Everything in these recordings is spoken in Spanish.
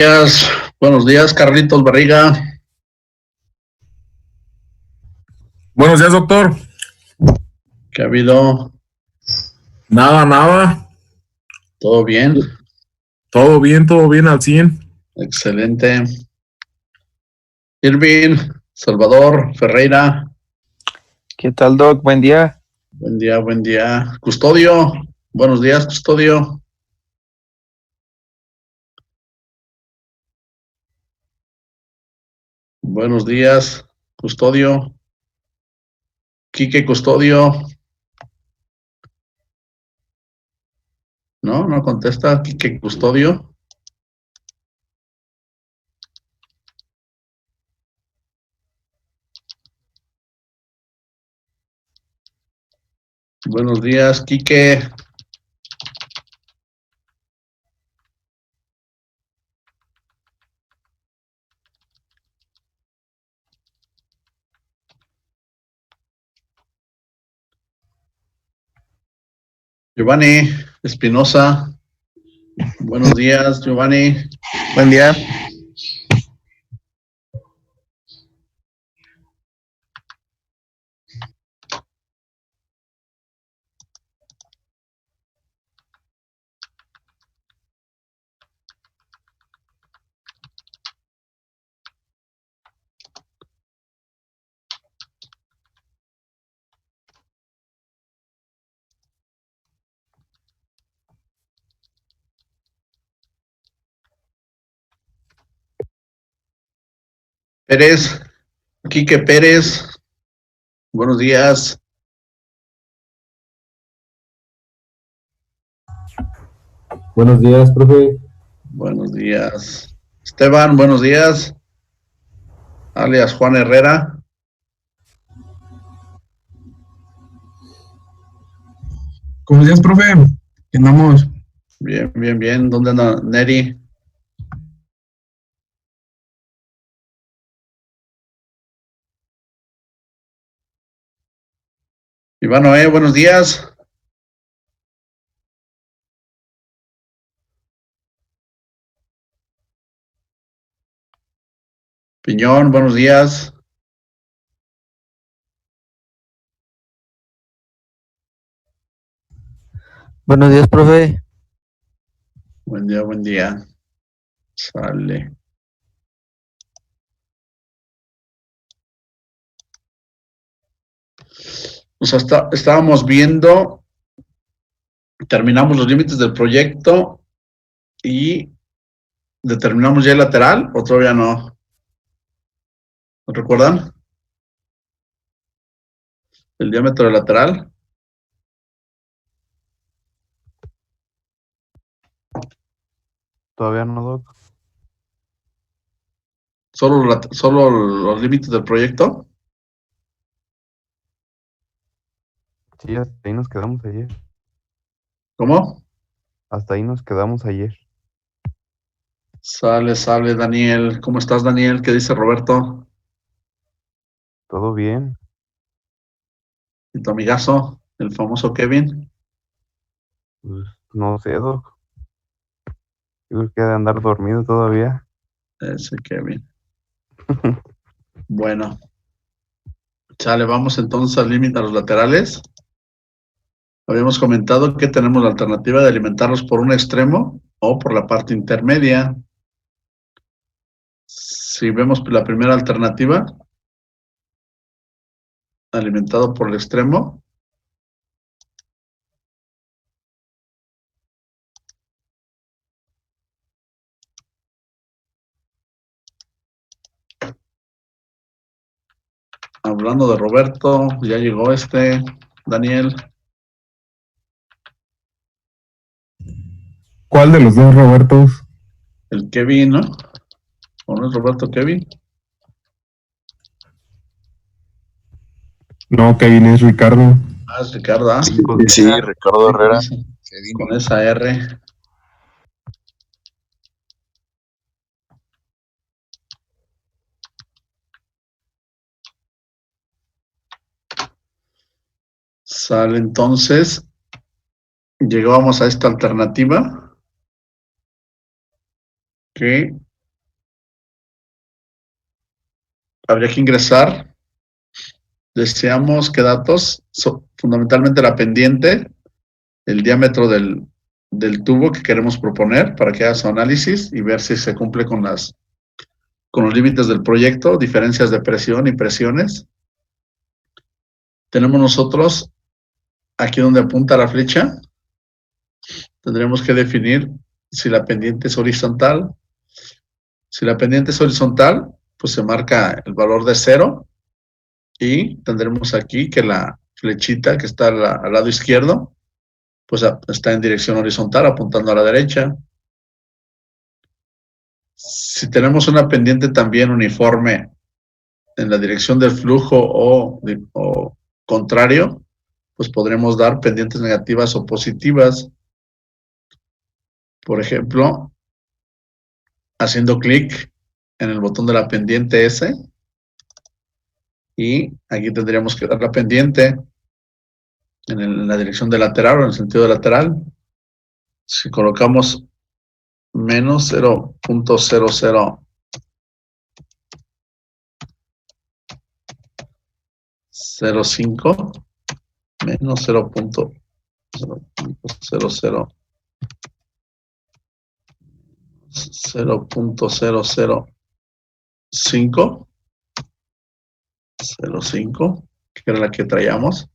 días, buenos días, Carlitos Barriga. Buenos días, doctor. ¿Qué ha habido? Nada. ¿Todo bien? Todo bien al 100. Excelente. Irving, Salvador, Ferreira. ¿Qué tal, Doc? Buen día. Buen día. Custodio, buenos días, Custodio. Buenos días, Custodio. Quique Custodio. No contesta, Quique Custodio. Buenos días, Quique. Giovanni Espinosa. Buenos días, Giovanni. Buen día. Pérez, Quique Pérez. Buenos días. Buenos días, profe. Buenos días. Esteban, buenos días. Alias Juan Herrera. Buenos días, profe. ¿Qué andamos? Bien. ¿Dónde anda Neri? Iván Noé, buenos días. Piñón, buenos días. Buenos días, profe. Buen día. Sale. Pues hasta estábamos viendo, terminamos los límites del proyecto y determinamos ya el lateral, o todavía no. ¿Lo recuerdan? El diámetro del lateral. Todavía no, Doc. Solo los límites del proyecto. Sí, hasta ahí nos quedamos ayer. ¿Cómo? Hasta ahí nos quedamos ayer. Sale, Daniel. ¿Cómo estás, Daniel? ¿Qué dice Roberto? ¿Todo bien? ¿Y tu amigazo, el famoso Kevin? Pues, no sé, Doc. Yo creo que ha de andar dormido todavía. Ese Kevin. Bueno. Sale, vamos entonces al límite a los laterales. Habíamos comentado que tenemos la alternativa de alimentarlos por un extremo o por la parte intermedia. Si vemos la primera alternativa, alimentado por el extremo, hablando de Roberto, ya llegó Daniel. ¿Cuál de los dos Robertos? El Kevin, ¿no? ¿O no es Roberto Kevin? No, Kevin es Ricardo. Ah, es Ricardo, ¿ah? Sí, Ricardo Herrera. Con esa R. Sale entonces, llegamos a esta alternativa que habría que ingresar, deseamos qué datos, fundamentalmente la pendiente, el diámetro del tubo que queremos proponer para que haga su análisis y ver si se cumple con los límites del proyecto, diferencias de presión y presiones. Tenemos nosotros, aquí donde apunta la flecha, tendremos que definir si la pendiente es horizontal. Si la pendiente es horizontal, pues se marca el valor de 0 y tendremos aquí que la flechita que está al lado izquierdo, pues está en dirección horizontal, apuntando a la derecha. Si tenemos una pendiente también uniforme en la dirección del flujo o contrario, pues podremos dar pendientes negativas o positivas. Por ejemplo, haciendo clic en el botón de la pendiente S, y aquí tendríamos que dar la pendiente en la dirección de lateral o en el sentido de lateral. Si colocamos menos 0.0005 menos 0.005, que era la que traíamos.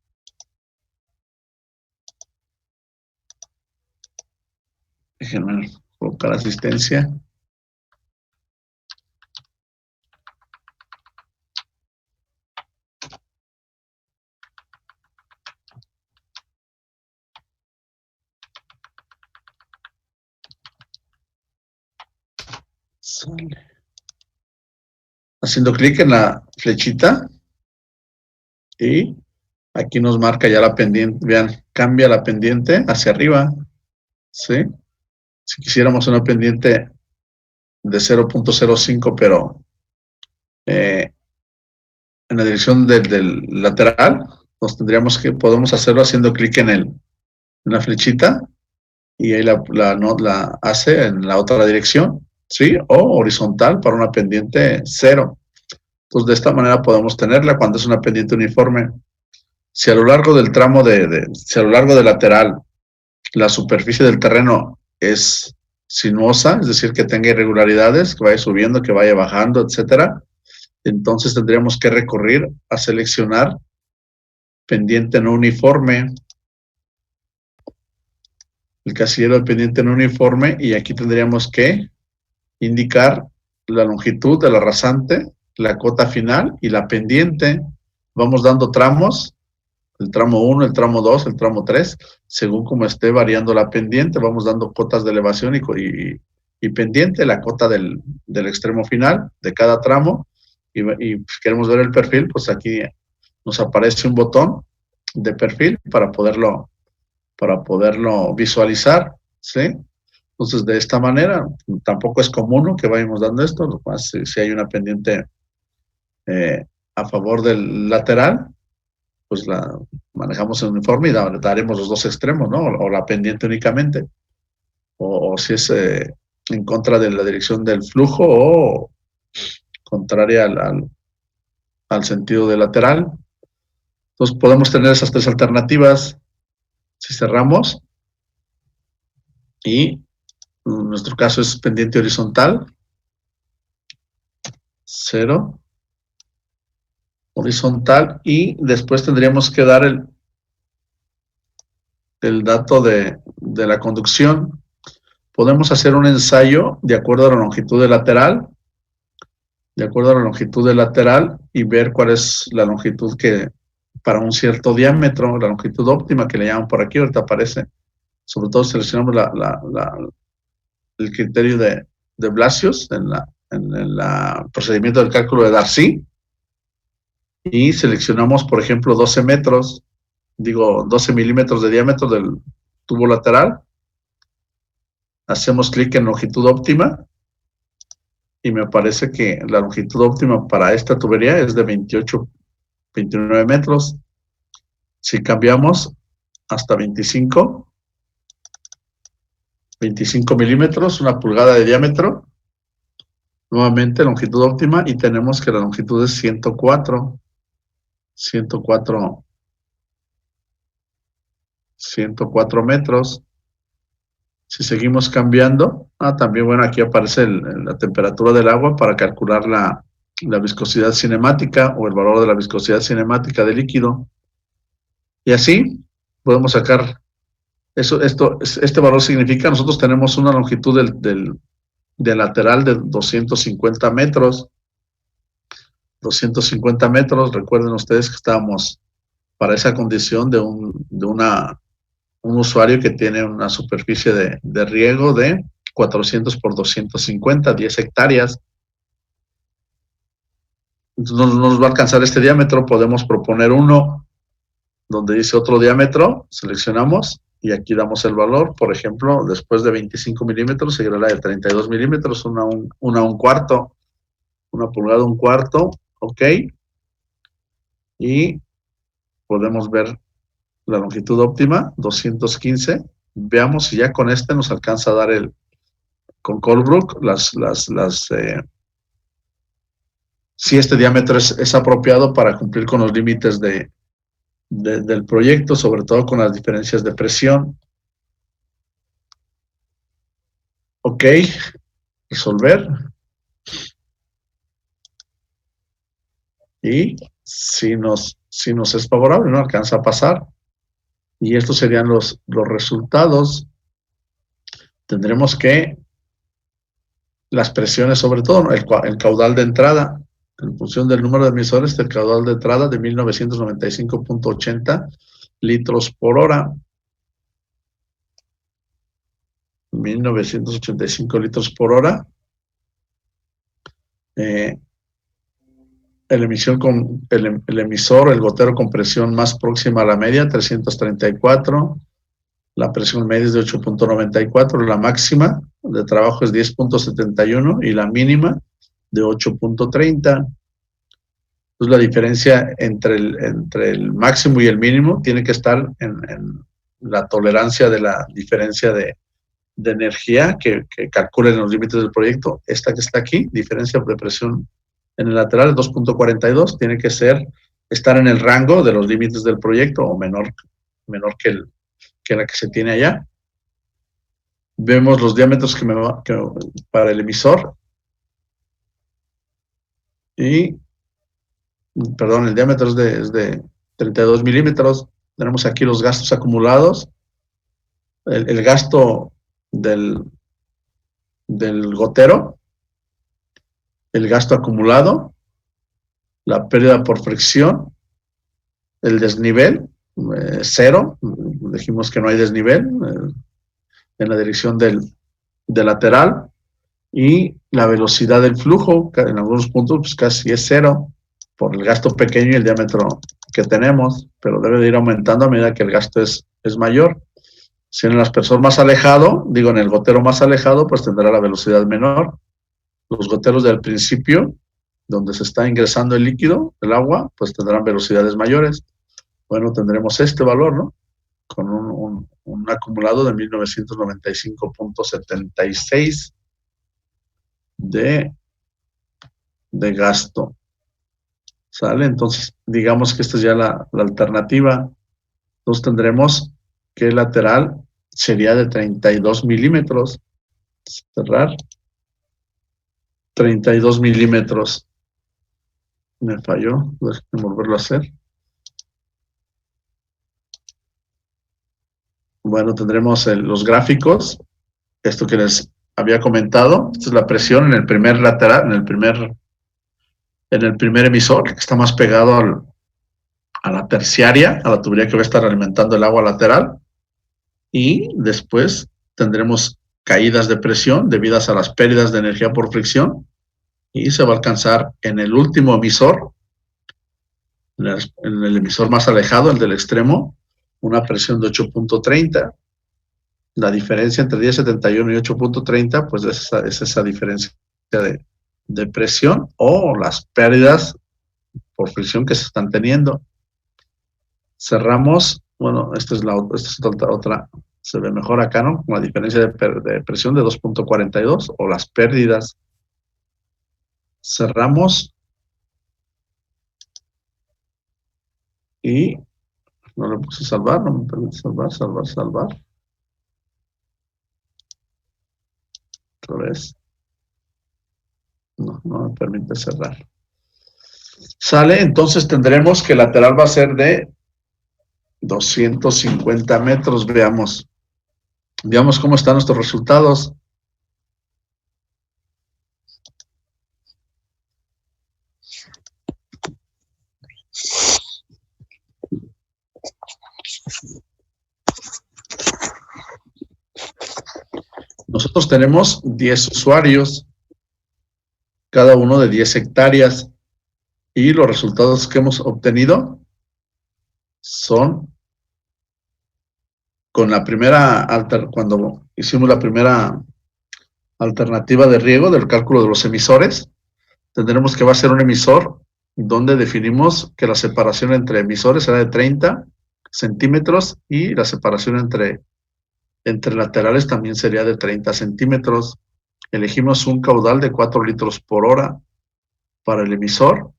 Déjenme colocar asistencia. Sale. Haciendo clic en la flechita y aquí nos marca ya la pendiente. Vean, cambia la pendiente hacia arriba, ¿sí? Si quisiéramos una pendiente de 0.05, pero en la dirección del lateral, podemos hacerlo haciendo clic en la flechita y ahí la hace en la otra dirección, ¿sí? O horizontal para una pendiente 0. Entonces, de esta manera podemos tenerla cuando es una pendiente uniforme. Si a lo largo del tramo si a lo largo del lateral la superficie del terreno es sinuosa, es decir, que tenga irregularidades, que vaya subiendo, que vaya bajando, etcétera, entonces tendríamos que recurrir a seleccionar pendiente no uniforme, el casillero de pendiente no uniforme, y aquí tendríamos que indicar la longitud de la rasante, la cota final y la pendiente. Vamos dando tramos, el tramo 1, el tramo 2, el tramo 3, según como esté variando la pendiente, vamos dando cotas de elevación y pendiente, la cota del extremo final de cada tramo, y pues, queremos ver el perfil, pues aquí nos aparece un botón de perfil para poderlo visualizar, ¿sí? Entonces, de esta manera, tampoco es común que vayamos dando esto, más si hay una pendiente a favor del lateral, pues la manejamos en uniforme y daremos los dos extremos, ¿no? O la pendiente únicamente. O si es en contra de la dirección del flujo o contraria al sentido del lateral. Entonces podemos tener esas tres alternativas. Si cerramos, y en nuestro caso es pendiente horizontal, 0, horizontal, y después tendríamos que dar el dato de la conducción. Podemos hacer un ensayo de acuerdo a la longitud del lateral, y ver cuál es la longitud que para un cierto diámetro, la longitud óptima que le llaman por aquí, ahorita aparece. Sobre todo seleccionamos el criterio de Blasius en el procedimiento del cálculo de Darcy, y seleccionamos, por ejemplo, 12 milímetros de diámetro del tubo lateral. Hacemos clic en longitud óptima y me parece que la longitud óptima para esta tubería es de 29 metros. Si cambiamos hasta 25 milímetros, 1 pulgada de diámetro, Nuevamente longitud óptima y tenemos que la longitud es 104 metros. Si seguimos cambiando, también, bueno, aquí aparece la temperatura del agua para calcular la viscosidad cinemática o el valor de la viscosidad cinemática del líquido. Y así podemos sacar este valor significa, nosotros tenemos una longitud del lateral de 250 metros. 250 metros, recuerden ustedes que estábamos para esa condición de un usuario que tiene una superficie de riego de 400 por 250, 10 hectáreas. Entonces, no nos va a alcanzar este diámetro, podemos proponer uno donde dice otro diámetro, seleccionamos y aquí damos el valor. Por ejemplo, después de 25 milímetros seguirá la de 32 milímetros, una un cuarto, una pulgada, un cuarto, ok. Y podemos ver la longitud óptima, 215. Veamos si ya con este nos alcanza a dar con Colebrook, si este diámetro es apropiado para cumplir con los límites del proyecto, sobre todo con las diferencias de presión. Ok, resolver. Y si nos es favorable, no alcanza a pasar. Y estos serían los resultados. Tendremos que las presiones, sobre todo el caudal de entrada, en función del número de emisores, el caudal de entrada de 1995.80 litros por hora. 1985 litros por hora. El emisor, el gotero con presión más próxima a la media, 334. La presión media es de 8.94. La máxima de trabajo es 10.71 y la mínima de 8.30. Entonces la diferencia entre el máximo y el mínimo tiene que estar en la tolerancia de la diferencia de energía que calculen los límites del proyecto. Esta que está aquí, diferencia de presión en el lateral, 2.42, tiene que estar en el rango de los límites del proyecto o menor que la que se tiene allá. Vemos los diámetros para el emisor. Y, perdón, el diámetro es de 32 milímetros. Tenemos aquí los gastos acumulados. El gasto del gotero, el gasto acumulado, la pérdida por fricción, el desnivel, 0, dijimos que no hay desnivel en la dirección del lateral, y la velocidad del flujo, en algunos puntos pues casi es 0, por el gasto pequeño y el diámetro que tenemos, pero debe de ir aumentando a medida que el gasto es mayor. Si en el aspersor más alejado, en el gotero más alejado, pues tendrá la velocidad menor. Los goteros del principio, donde se está ingresando el líquido, el agua, pues tendrán velocidades mayores. Bueno, tendremos este valor, ¿no? Con un acumulado de 1995.76 de gasto. ¿Sale? Entonces, digamos que esta es ya la alternativa. Entonces tendremos que el lateral sería de 32 milímetros. Cerrar. 32 milímetros. Me falló. Déjenme volverlo a hacer. Bueno, tendremos los gráficos. Esto que les había comentado. Esta es la presión en el primer lateral, en el primer emisor, que está más pegado a la terciaria, a la tubería que va a estar alimentando el agua lateral. Y después tendremos caídas de presión debidas a las pérdidas de energía por fricción, y se va a alcanzar en el último emisor, en el emisor más alejado, el del extremo, una presión de 8.30. La diferencia entre 10.71 y 8.30, pues es esa diferencia de presión o las pérdidas por fricción que se están teniendo. Cerramos. Bueno, esta es otra, se ve mejor acá, ¿no? Con la diferencia de presión de 2.42 o las pérdidas. Cerramos. Y no le puse salvar, no me permite salvar. Otra vez. No me permite cerrar. Sale, entonces tendremos que el lateral va a ser de 250 metros. Veamos cómo están nuestros resultados. Nosotros tenemos 10 usuarios, cada uno de 10 hectáreas, y los resultados que hemos obtenido son con la primera, cuando hicimos la primera alternativa de riego del cálculo de los emisores, tendremos que va a ser un emisor donde definimos que la separación entre emisores será de 30 centímetros y la separación entre laterales también sería de 30 centímetros. Elegimos un caudal de 4 litros por hora para el emisor.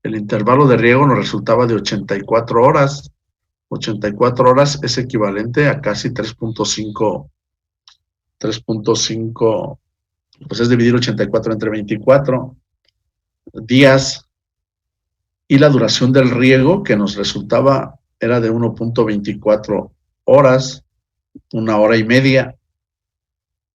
El intervalo de riego nos resultaba de 84 horas. 84 horas es equivalente a casi 3.5, pues es dividir 84 entre 24 días. Y la duración del riego que nos resultaba era de 1.24 horas, 1 hora y media.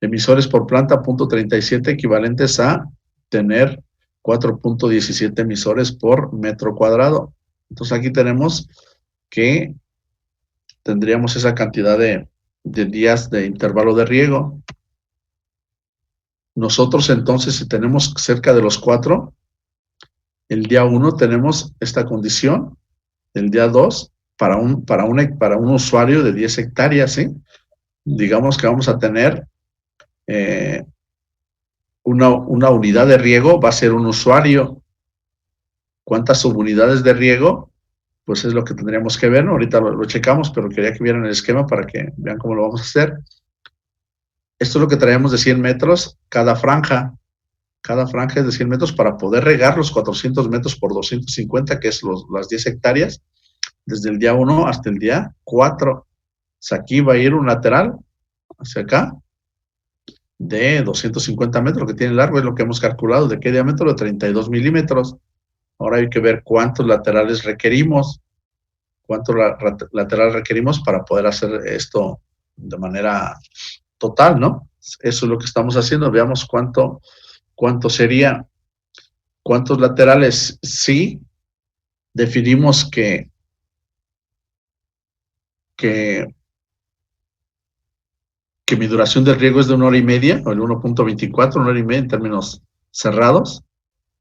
Emisores por planta, 0.37, equivalentes a tener 4.17 emisores por metro cuadrado. Entonces aquí tenemos que tendríamos esa cantidad de días de intervalo de riego. Nosotros entonces, si tenemos cerca de los 4, el día 1 tenemos esta condición, el día 2 para un usuario de 10 hectáreas, ¿sí? Digamos que vamos a tener una unidad de riego, va a ser un usuario. ¿Cuántas subunidades de riego? Pues es lo que tendríamos que ver, ¿no? Ahorita lo checamos, pero quería que vieran el esquema para que vean cómo lo vamos a hacer. Esto es lo que traemos de 100 metros cada franja. Cada franja es de 100 metros para poder regar los 400 metros por 250, que es las 10 hectáreas, desde el día 1 hasta el día 4. O sea, aquí va a ir un lateral hacia acá de 250 metros que tiene largo, es lo que hemos calculado. ¿De qué diámetro? De 32 milímetros. Ahora hay que ver cuántos laterales requerimos, para poder hacer esto de manera total, ¿no? Eso es lo que estamos haciendo. Veamos cuánto sería, cuántos laterales. Sí, definimos que mi duración del riego es de 1 hora y media, o el 1.24, 1 hora y media en términos cerrados,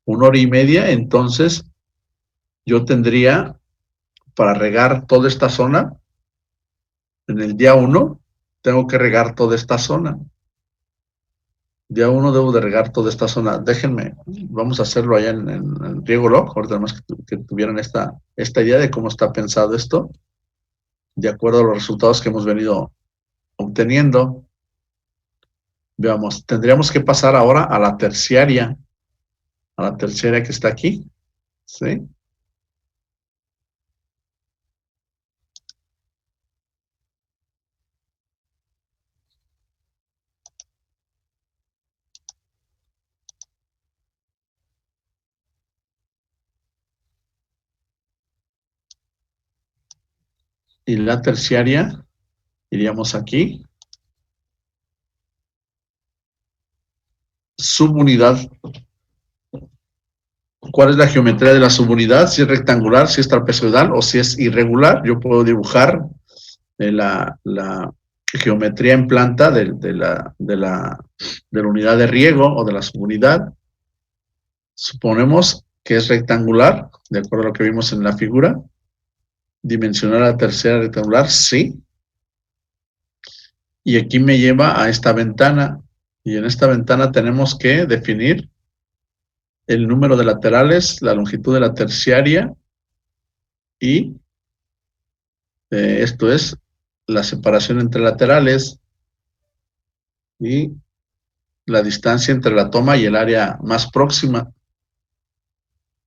1 hora y media. Entonces yo tendría para regar toda esta zona, en el día 1 tengo que regar toda esta zona. Día 1 debo de regar toda esta zona. Déjenme, vamos a hacerlo allá en Riego Log, ahorita más que tuvieran esta idea de cómo está pensado esto, de acuerdo a los resultados que hemos venido obteniendo. Veamos, tendríamos que pasar ahora a la terciaria que está aquí, ¿sí? Y la terciaria, iríamos aquí. Subunidad. ¿Cuál es la geometría de la subunidad? Si es rectangular, si es trapezoidal o si es irregular. Yo puedo dibujar la geometría en planta de la unidad de riego o de la subunidad. Suponemos que es rectangular, de acuerdo a lo que vimos en la figura. Dimensionar la tercera rectangular, sí. Y aquí me lleva a esta ventana. Y en esta ventana tenemos que definir el número de laterales, la longitud de la terciaria y esto es la separación entre laterales y la distancia entre la toma y el área más próxima.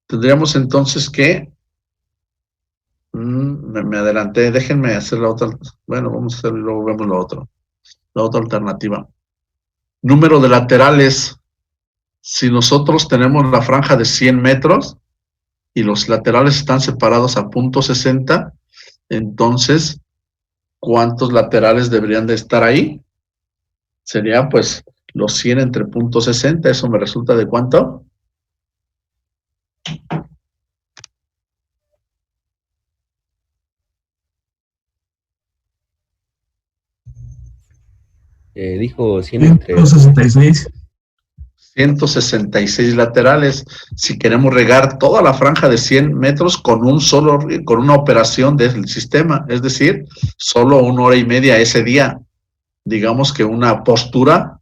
Tendríamos entonces que, me adelanté, déjenme hacer la otra, bueno, vamos a hacerlo y luego vemos la otra alternativa. Número de laterales. Si nosotros tenemos la franja de 100 metros y los laterales están separados a .60, entonces, ¿cuántos laterales deberían de estar ahí? Sería pues los 100 entre .60, eso me resulta de ¿cuánto? Dijo 100 entre 166. 166 laterales. Si queremos regar toda la franja de 100 metros con con una operación del sistema, es decir, solo 1 hora y media ese día. Digamos que una postura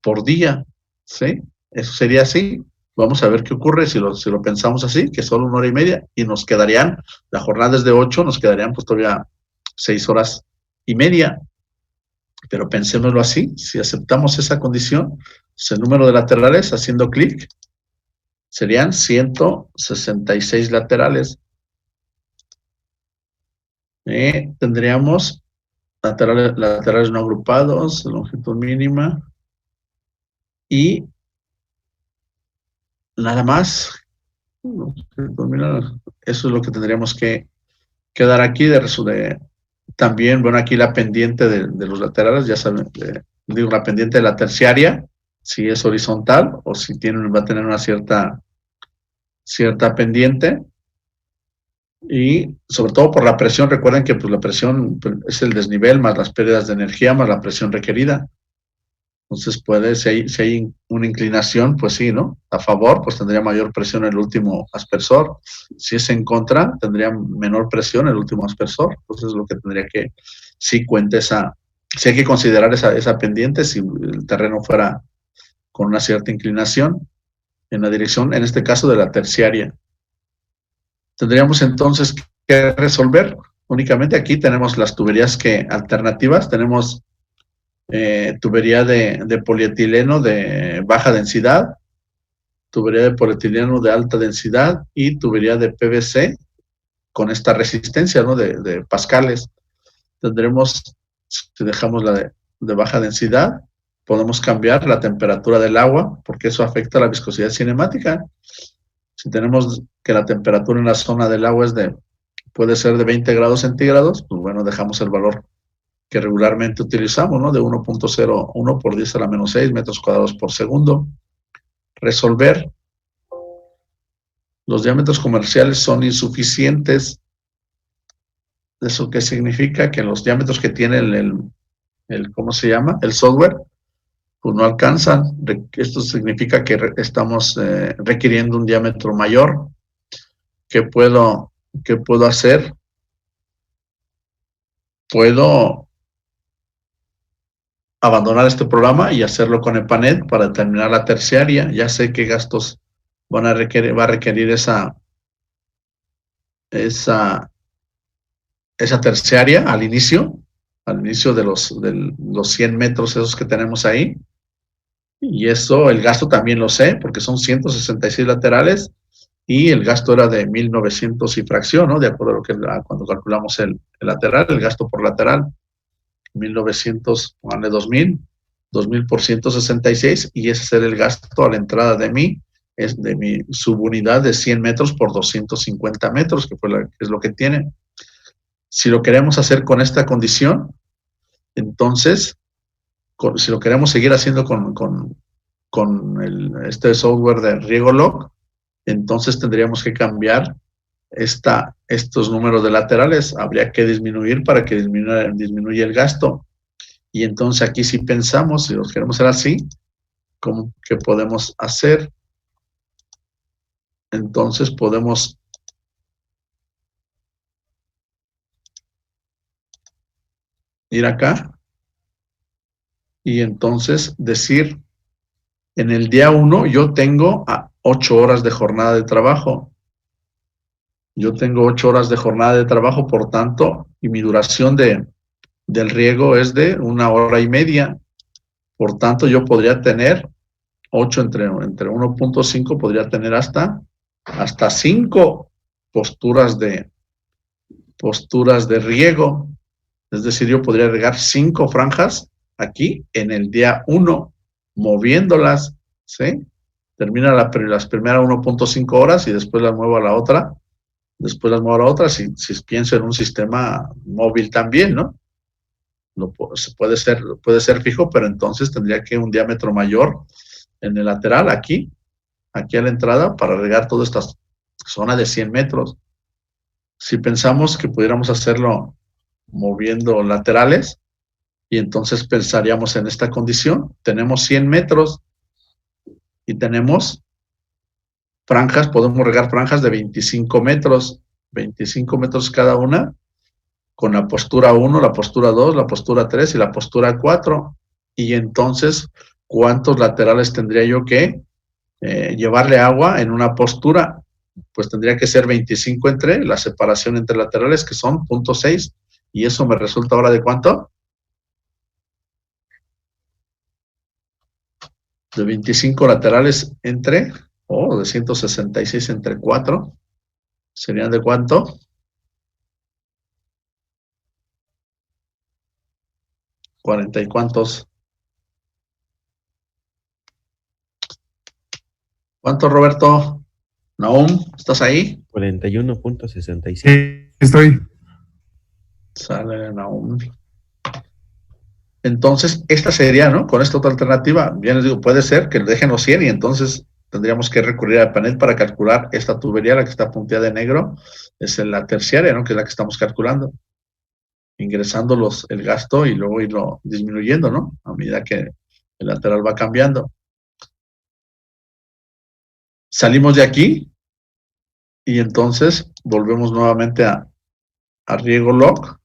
por día, ¿sí? Eso sería así. Vamos a ver qué ocurre si lo pensamos así, que solo 1 hora y media, y nos quedarían, la jornada es de 8, nos quedarían pues todavía 6 horas y media. Pero pensémoslo así, si aceptamos esa condición, pues el número de laterales, haciendo clic, serían 166 laterales. Tendríamos laterales no agrupados, longitud mínima, y nada más. Eso es lo que tendríamos que dar aquí. También, bueno, aquí la pendiente de los laterales, ya saben, digo, la pendiente de la terciaria, si es horizontal o si va a tener una cierta pendiente. Y sobre todo por la presión, recuerden que pues, la presión es el desnivel más las pérdidas de energía más la presión requerida. Entonces si hay una inclinación, pues sí, ¿no? A favor, pues tendría mayor presión el último aspersor. Si es en contra, tendría menor presión el último aspersor. Entonces lo que tendría que, sí cuenta sí hay que considerar esa pendiente si el terreno fuera con una cierta inclinación en la dirección, en este caso de la terciaria. Tendríamos entonces que resolver. Únicamente aquí tenemos las tuberías alternativas, tenemos tubería de polietileno de baja densidad, tubería de polietileno de alta densidad y tubería de PVC con esta resistencia, ¿no? de pascales. Tendremos, si dejamos la de baja densidad, podemos cambiar la temperatura del agua porque eso afecta la viscosidad cinemática. Si tenemos que la temperatura en la zona del agua puede ser de 20 grados centígrados, pues bueno, dejamos el valor que regularmente utilizamos, ¿no? De 1.01 por 10 a la menos 6 metros cuadrados por segundo. Resolver. Los diámetros comerciales son insuficientes. ¿Eso qué significa? Que los diámetros que tiene ¿cómo se llama? El software, pues no alcanzan. Esto significa que estamos requiriendo un diámetro mayor. ¿Qué puedo hacer? Puedo abandonar este programa y hacerlo con EPANET para determinar la terciaria. Ya sé qué gastos va a requerir esa terciaria al inicio de los 100 metros esos que tenemos ahí. Y eso, el gasto también lo sé, porque son 166 laterales y el gasto era de 1,900 y fracción, ¿no? De acuerdo a cuando calculamos el lateral, el gasto por lateral. 1,900, pónganle 2,000 por 166, y ese será el gasto a la entrada de mi subunidad de 100 metros por 250 metros, que es lo que tiene. Si lo queremos hacer con esta condición, entonces, si lo queremos seguir haciendo con este software de RiegoLog, entonces tendríamos que cambiar estos números de laterales. Habría que disminuir para que disminuya el gasto. Y entonces aquí si pensamos, si los queremos hacer así, ¿qué podemos hacer? Entonces podemos ir acá y entonces decir, en el día 1 yo tengo 8 horas de jornada de trabajo. Yo tengo 8 horas de jornada de trabajo, por tanto, y mi duración del riego es de 1 hora y media. Por tanto, yo podría tener 8 entre 1.5, podría tener hasta hasta 5 posturas de riego. Es decir, yo podría regar 5 franjas aquí en el día 1, moviéndolas, ¿sí? Termina las primeras 1.5 horas y después las muevo a la otra. Si pienso en un sistema móvil también, ¿no? Puede ser fijo, pero entonces tendría que un diámetro mayor en el lateral, aquí a la entrada, para regar toda esta zona de 100 metros. Si pensamos que pudiéramos hacerlo moviendo laterales, y entonces pensaríamos en esta condición: tenemos 100 metros y tenemos franjas, podemos regar franjas de 25 metros cada una, con la postura 1, la postura 2, la postura 3 y la postura 4. Y entonces, ¿cuántos laterales tendría yo que llevarle agua en una postura? Pues tendría que ser 25 entre la separación entre laterales, que son 0.6, y eso me resulta ahora de ¿cuánto? De 25 laterales entre, de 166 entre 4, ¿serían de cuánto? 40 y cuántos. ¿Cuánto, Roberto? Nahum, ¿estás ahí? 41.66. Sí, estoy. Sale Nahum. Entonces, esta sería, ¿no? Con esta otra alternativa, bien les digo, puede ser que dejen los 100 y entonces tendríamos que recurrir al panel para calcular esta tubería, la que está punteada de negro, es la terciaria, ¿no? Que es la que estamos calculando, ingresando el gasto y luego irlo disminuyendo, ¿no? A medida que el lateral va cambiando. Salimos de aquí y entonces volvemos nuevamente a riego log.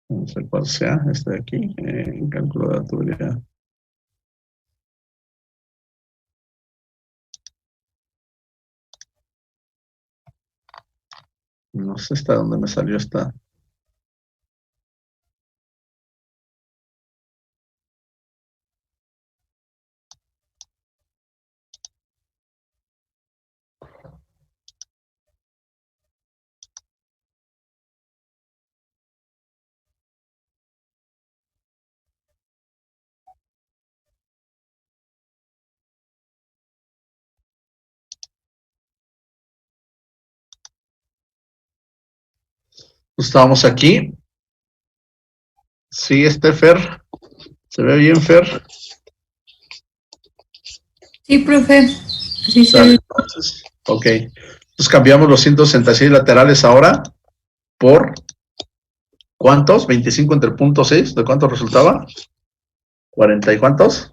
No sé cuál sea, este de aquí, en cálculo de la tubería. No sé hasta dónde me salió esta. Estábamos aquí. Sí, Fer. ¿Se ve bien, Fer? Sí, profe. Así se ve. Entonces, ok. Entonces cambiamos los 166 laterales ahora por ¿cuántos? 25 entre 0.6. ¿De cuánto resultaba? ¿40 y cuántos?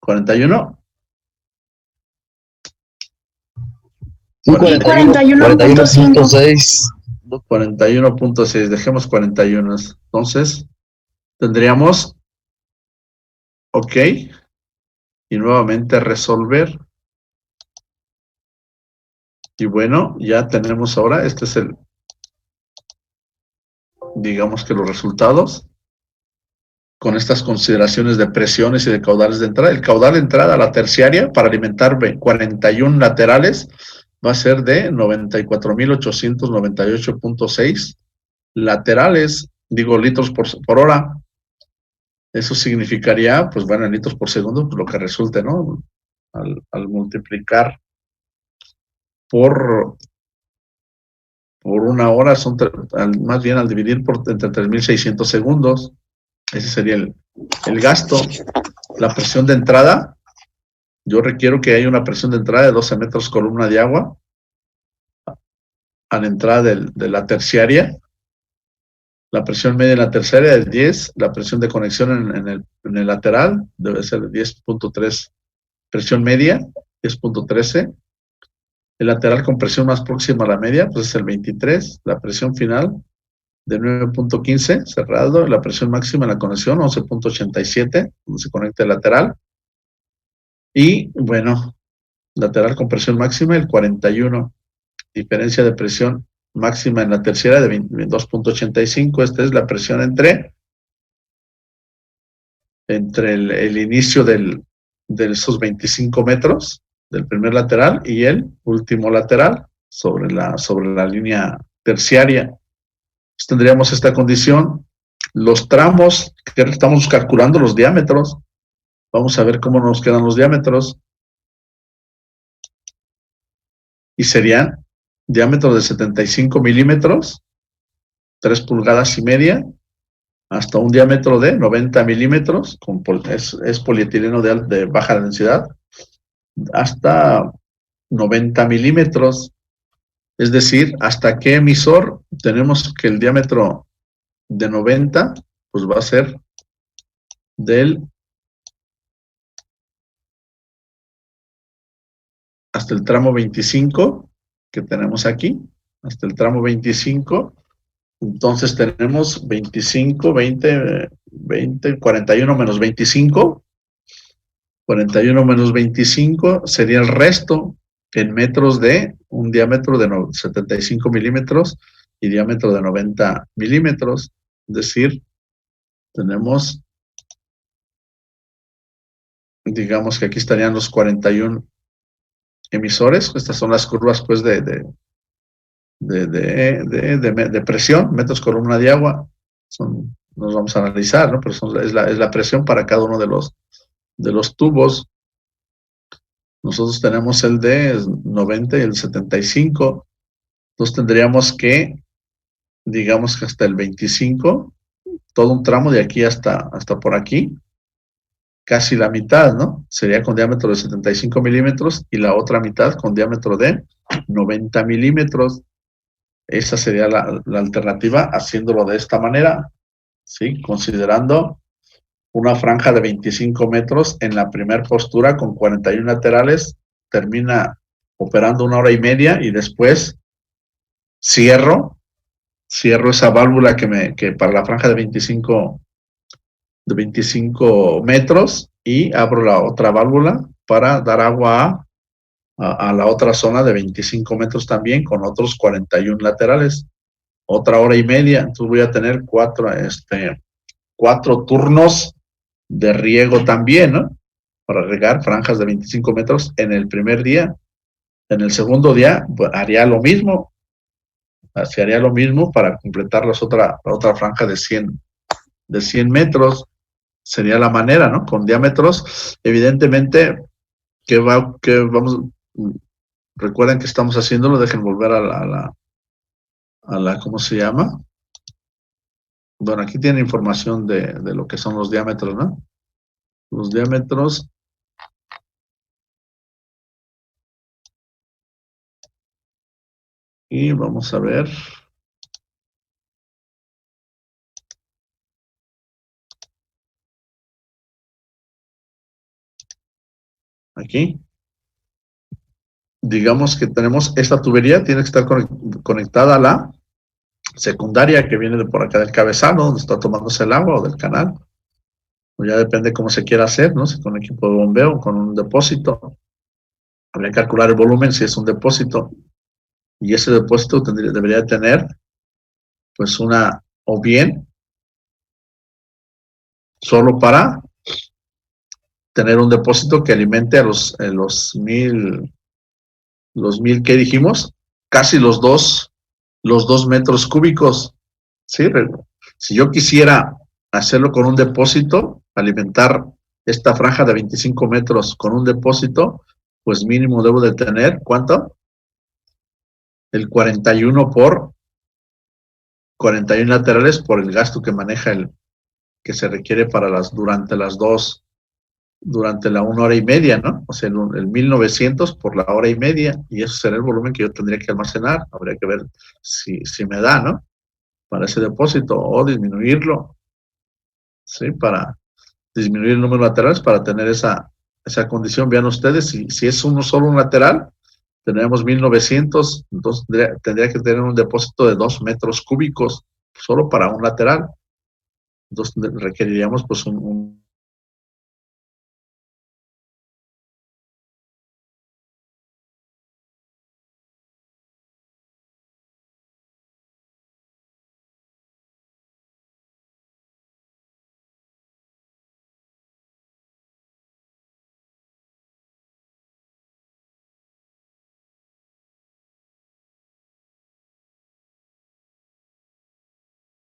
41. Sí, 41.6. 41.6. Dejemos 41. Entonces, tendríamos, ok, y nuevamente resolver. Y bueno, ya tenemos ahora, este es digamos que los resultados, con estas consideraciones de presiones y de caudales de entrada. El caudal de entrada a la terciaria para alimentar 41 laterales va a ser de 94.898.6 laterales, litros por hora. Eso significaría, pues bueno, en litros por segundo, pues lo que resulte, ¿no? Al multiplicar por una hora, más bien al dividir entre 3.600 segundos, ese sería el gasto. La presión de entrada, yo requiero que haya una presión de entrada de 12 metros columna de agua a la entrada de la terciaria. La presión media en la terciaria es 10, la presión de conexión en el lateral debe ser 10.3, presión media 10.13, el lateral con presión más próxima a la media pues es el 23, la presión final de 9.15 cerrado, la presión máxima en la conexión 11.87, donde se conecta el lateral, y bueno, lateral con presión máxima el 41. diferencia de presión máxima en la terciaria de 2.85. Esta es la presión entre el inicio de esos 25 metros del primer lateral y el último lateral sobre la línea terciaria. Entonces, tendríamos esta condición. Los tramos, que estamos calculando los diámetros. Vamos a ver cómo nos quedan los diámetros. Y serían diámetros de 75 milímetros, 3 pulgadas y media, hasta un diámetro de 90 milímetros, es polietileno de baja densidad, hasta 90 milímetros. Es decir, hasta qué emisor tenemos que el diámetro de 90, pues va a ser hasta el tramo 25 que tenemos aquí, hasta el tramo 25. Entonces tenemos 25, 20, 41 menos 25. 41 menos 25 sería el resto en metros de un diámetro de 75 milímetros y diámetro de 90 milímetros. Es decir, tenemos, digamos que aquí estarían los 41 emisores. Estas son las curvas pues de presión, metros columna de agua. Nos vamos a analizar, ¿no? Pero es la presión para cada uno de los tubos. Nosotros tenemos el de 90 y el 75. Entonces tendríamos que, digamos que hasta el 25, todo un tramo de aquí hasta por aquí, casi la mitad, ¿no? Sería con diámetro de 75 milímetros y la otra mitad con diámetro de 90 milímetros. Esa sería la alternativa, haciéndolo de esta manera, ¿sí? Considerando una franja de 25 metros en la primera postura con 41 laterales, termina operando 1 hora y media y después cierro esa válvula que para la franja de 25 metros y abro la otra válvula para dar agua a la otra zona de 25 metros también con otros 41 laterales. Otra hora y media, entonces voy a tener 4 turnos de riego también, ¿no? Para regar franjas de 25 metros en el primer día. En el segundo día pues, haría lo mismo. Se haría lo mismo para completar la otra franja de 100 metros. Sería la manera, ¿no? Con diámetros, evidentemente, recuerden que estamos haciéndolo, dejen volver a la ¿cómo se llama? Bueno, aquí tiene información de lo que son los diámetros, ¿no? Los diámetros. Y vamos a ver. Aquí. Digamos que tenemos esta tubería, tiene que estar conectada a la secundaria que viene de por acá del cabezal, ¿no? Donde está tomándose el agua o del canal. O ya depende cómo se quiera hacer, ¿no? Si con equipo de bombeo o con un depósito. Habría que calcular el volumen si es un depósito. Y ese depósito debería tener, pues o bien, solo para tener un depósito que alimente a los 1000 que dijimos, casi los 2 metros cúbicos. ¿Sí? Si yo quisiera hacerlo con un depósito, alimentar esta franja de 25 metros con un depósito, pues mínimo debo de tener, ¿cuánto? El 41 por 41 laterales por el gasto que maneja que se requiere durante la 1 hora y media, ¿no? O sea, el 1900 por la hora y media, y eso será el volumen que yo tendría que almacenar. Habría que ver si me da, ¿no? Para ese depósito, o disminuirlo, ¿sí? Para disminuir el número de laterales para tener esa condición. Vean ustedes, si es solo un lateral, tenemos 1900, entonces tendría que tener un depósito de 2 metros cúbicos solo para un lateral. Entonces requeriríamos pues un